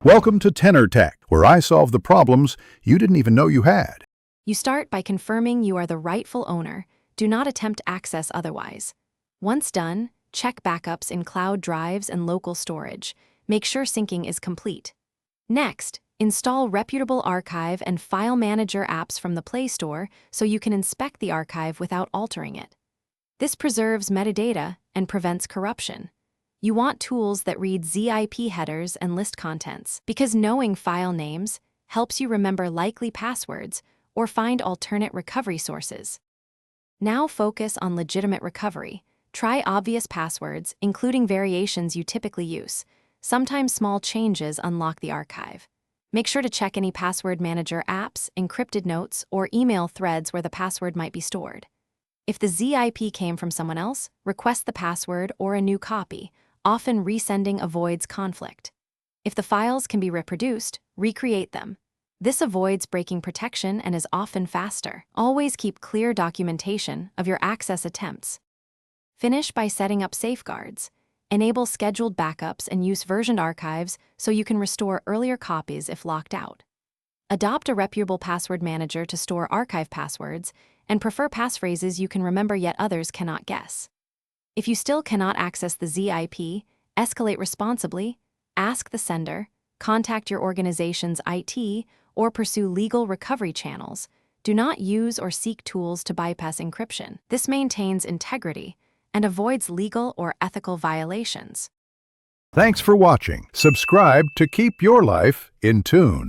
Welcome to Tenor Tech, where I solve the problems you didn't even know you had. You start by confirming you are the rightful owner. Do not attempt access otherwise. Once done, check backups in cloud drives and local storage. Make sure syncing is complete. Next, install reputable archive and file manager apps from the Play Store so you can inspect the archive without altering it. This preserves metadata and prevents corruption. You want tools that read zip headers and list contents, because knowing file names helps you remember likely passwords or find alternate recovery sources. Now focus on legitimate recovery. Try obvious passwords, including variations you typically use. Sometimes small changes unlock the archive. Make sure to check any password manager apps, encrypted notes, or email threads where the password might be stored. If the ZIP came from someone else, request the password or a new copy. Often resending avoids conflict. If the files can be reproduced, recreate them. This avoids breaking protection and is often faster. Always keep clear documentation of your access attempts. Finish by setting up safeguards. Enable scheduled backups and use versioned archives so you can restore earlier copies if locked out. Adopt a reputable password manager to store archive passwords, and prefer passphrases you can remember yet others cannot guess. If you still cannot access the ZIP, escalate responsibly, ask the sender, contact your organization's IT, or pursue legal recovery channels. Do not use or seek tools to bypass encryption. This maintains integrity and avoids legal or ethical violations. Thanks for watching. Subscribe to keep your life in tune.